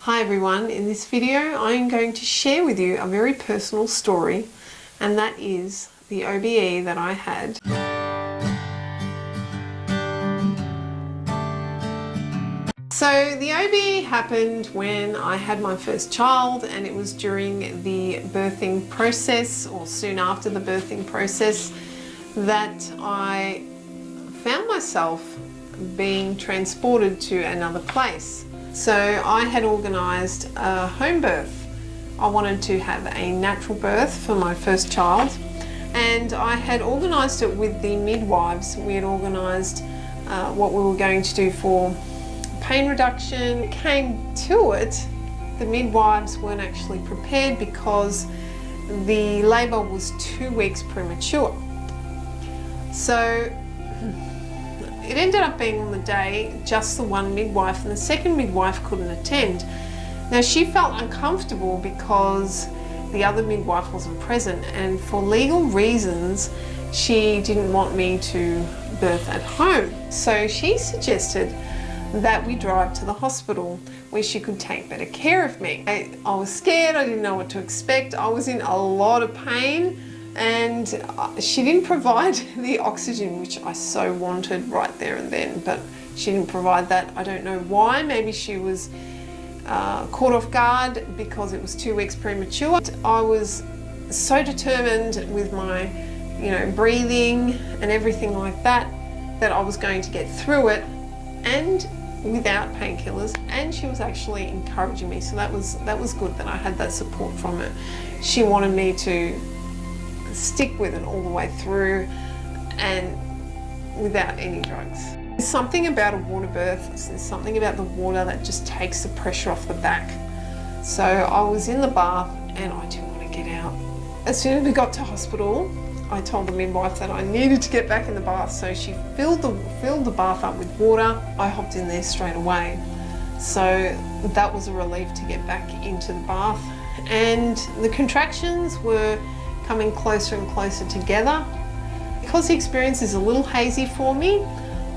Hi everyone, in this video I'm going to share with you a very personal story, and that is the OBE that I had. So the OBE happened when I had my first child, and it was during the birthing process or soon after the birthing process that I found myself being transported to another place. So I had organised a home birth. I wanted to have a natural birth for my first child, and I had organised it with the midwives. We had organised what we were going to do for pain reduction. It came to it, the midwives weren't actually prepared because the labour was 2 weeks premature. So it ended up being on the day just the one midwife, and the second midwife couldn't attend. Now she felt uncomfortable because the other midwife wasn't present, and for legal reasons she didn't want me to birth at home. So she suggested that we drive to the hospital where she could take better care of me. I was scared, I didn't know what to expect, I was in a lot of pain, and she didn't provide the oxygen which I so wanted right there and then, but she didn't provide that. I don't know why. Maybe she was caught off guard because it was 2 weeks premature. I was so determined with my breathing and everything like that I was going to get through it, and without painkillers, and she was actually encouraging me, so that was good that I had that support from her. She wanted me to stick with it all the way through and without any drugs. There's something about a water birth, there's something about the water that just takes the pressure off the back. So I was in the bath and I didn't want to get out. As soon as we got to hospital, I told the midwife that I needed to get back in the bath, so she filled the bath up with water. I hopped in there straight away. So that was a relief to get back into the bath, and the contractions were coming closer and closer together. Because the experience is a little hazy for me,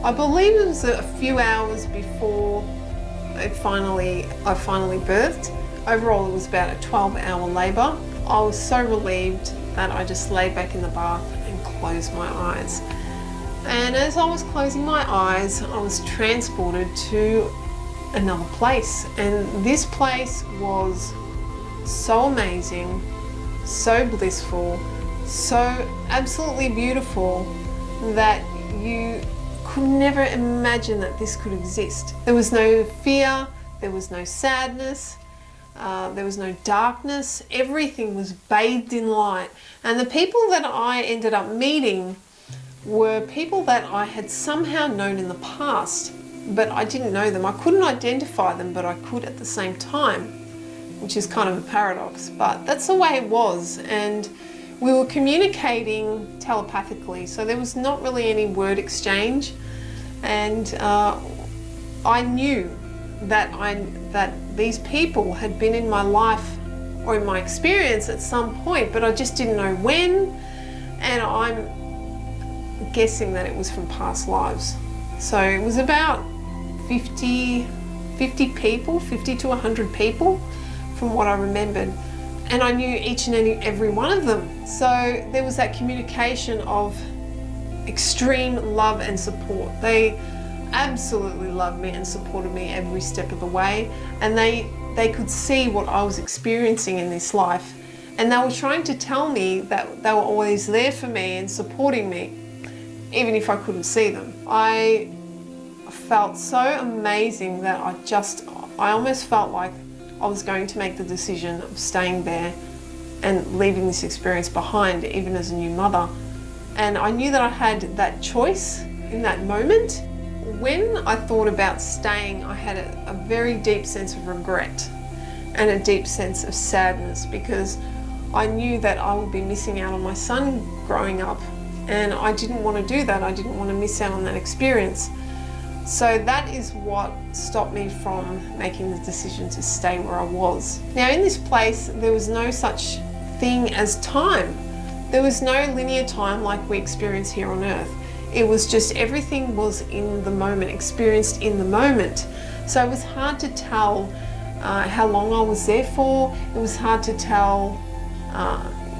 I believe it was a few hours before I finally birthed. Overall, it was about a 12-hour labour. I was so relieved that I just laid back in the bath and closed my eyes. And as I was closing my eyes, I was transported to another place. And this place was so amazing, so blissful, so absolutely beautiful that you could never imagine that this could exist. There was no fear, there was no sadness, there was no darkness. Everything was bathed in light. And the people that I ended up meeting were people that I had somehow known in the past, but I didn't know them. I couldn't identify them, but I could at the same time, which is kind of a paradox, but that's the way it was. And we were communicating telepathically, so there was not really any word exchange. And I knew that these people had been in my life or in my experience at some point, but I just didn't know when, and I'm guessing that it was from past lives. So it was about 50 people, 50 to 100 people from what I remembered, and I knew each and every one of them. So there was that communication of extreme love and support. They absolutely loved me and supported me every step of the way, and they could see what I was experiencing in this life, and they were trying to tell me that they were always there for me and supporting me, even if I couldn't see them. I felt so amazing that I almost felt like I was going to make the decision of staying there and leaving this experience behind, even as a new mother. And I knew that I had that choice in that moment. When I thought about staying, I had a very deep sense of regret and a deep sense of sadness, because I knew that I would be missing out on my son growing up, and I didn't want to do that. I didn't want to miss out on that experience. So that is what stopped me from making the decision to stay where I was. Now, in this place, there was no such thing as time. There was no linear time like we experience here on Earth. It was just everything was in the moment, experienced in the moment. So it was hard to tell how long I was there for. It was hard to tell,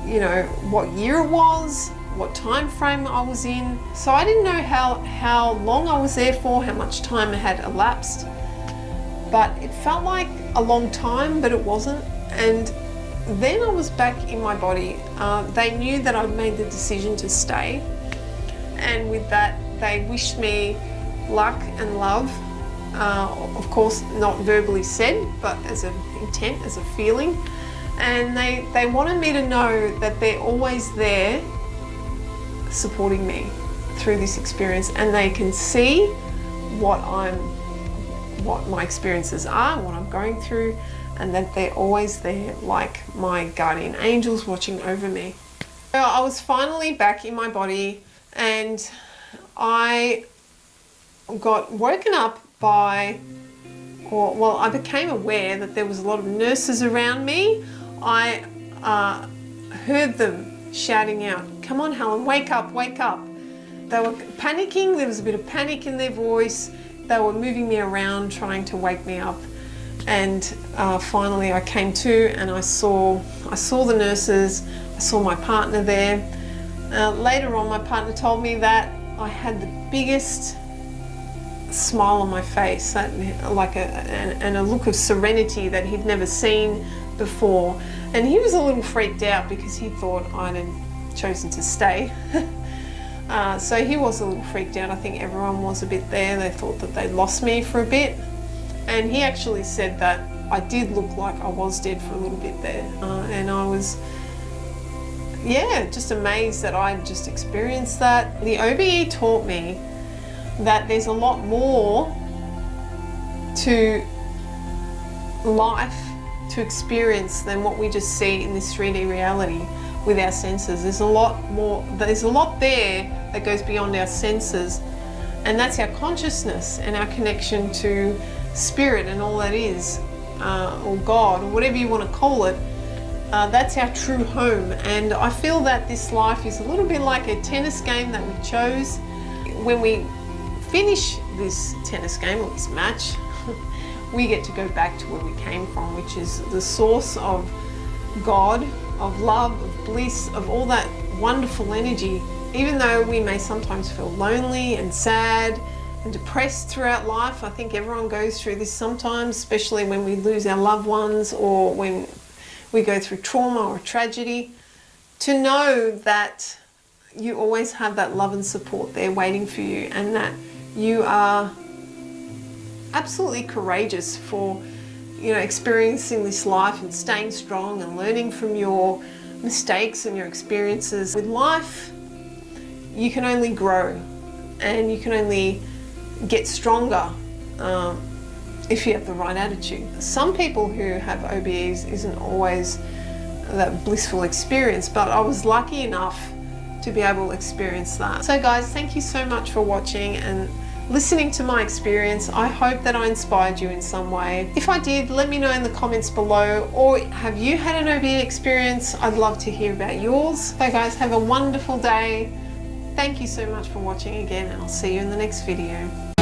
you know, what year it was, what time frame I was in. So I didn't know how long I was there for, how much time had elapsed. But it felt like a long time, but it wasn't. And then I was back in my body. They knew that I'd made the decision to stay. And with that, they wished me luck and love. Of course, not verbally said, but as an intent, as a feeling. And they wanted me to know that they're always there supporting me through this experience, and they can see what my experiences are, what I'm going through, and that they're always there like my guardian angels watching over me. So I was finally back in my body, and I got woken up by, well, I became aware that there was a lot of nurses around me. I heard them shouting out, "Come on, Helen, wake up, wake up." They were panicking. There was a bit of panic in their voice. They were moving me around, trying to wake me up. And finally I came to, and I saw the nurses. I saw my partner there. Later on, my partner told me that I had the biggest smile on my face, like a look of serenity that he'd never seen before. And he was a little freaked out because he thought I had chosen to stay. So he was a little freaked out. I think everyone was a bit there. They thought that they'd lost me for a bit. And he actually said that I did look like I was dead for a little bit there. And I was, yeah, just amazed that I'd just experienced that. The OBE taught me that there's a lot more to life, to experience, than what we just see in this 3D reality with our senses. There's a lot more, there's a lot there that goes beyond our senses, and that's our consciousness and our connection to spirit and all that is, or God, or whatever you want to call it. That's our true home. And I feel that this life is a little bit like a tennis game that we chose. When we finish this tennis game or this match, we get to go back to where we came from, which is the source of God, of love, of bliss, of all that wonderful energy. Even though we may sometimes feel lonely and sad and depressed throughout life, I think everyone goes through this sometimes, especially when we lose our loved ones or when we go through trauma or tragedy. To know that you always have that love and support there waiting for you, and that you are absolutely courageous for, you know, experiencing this life and staying strong and learning from your mistakes and your experiences. With life, you can only grow and you can only get stronger if you have the right attitude. Some people who have OBEs isn't always that blissful experience, but I was lucky enough to be able to experience that. So guys, thank you so much for watching and listening to my experience. I hope that I inspired you in some way. If I did, let me know in the comments below. Or have you had an OBE experience? I'd love to hear about yours. So guys, have a wonderful day. Thank you so much for watching again, and I'll see you in the next video.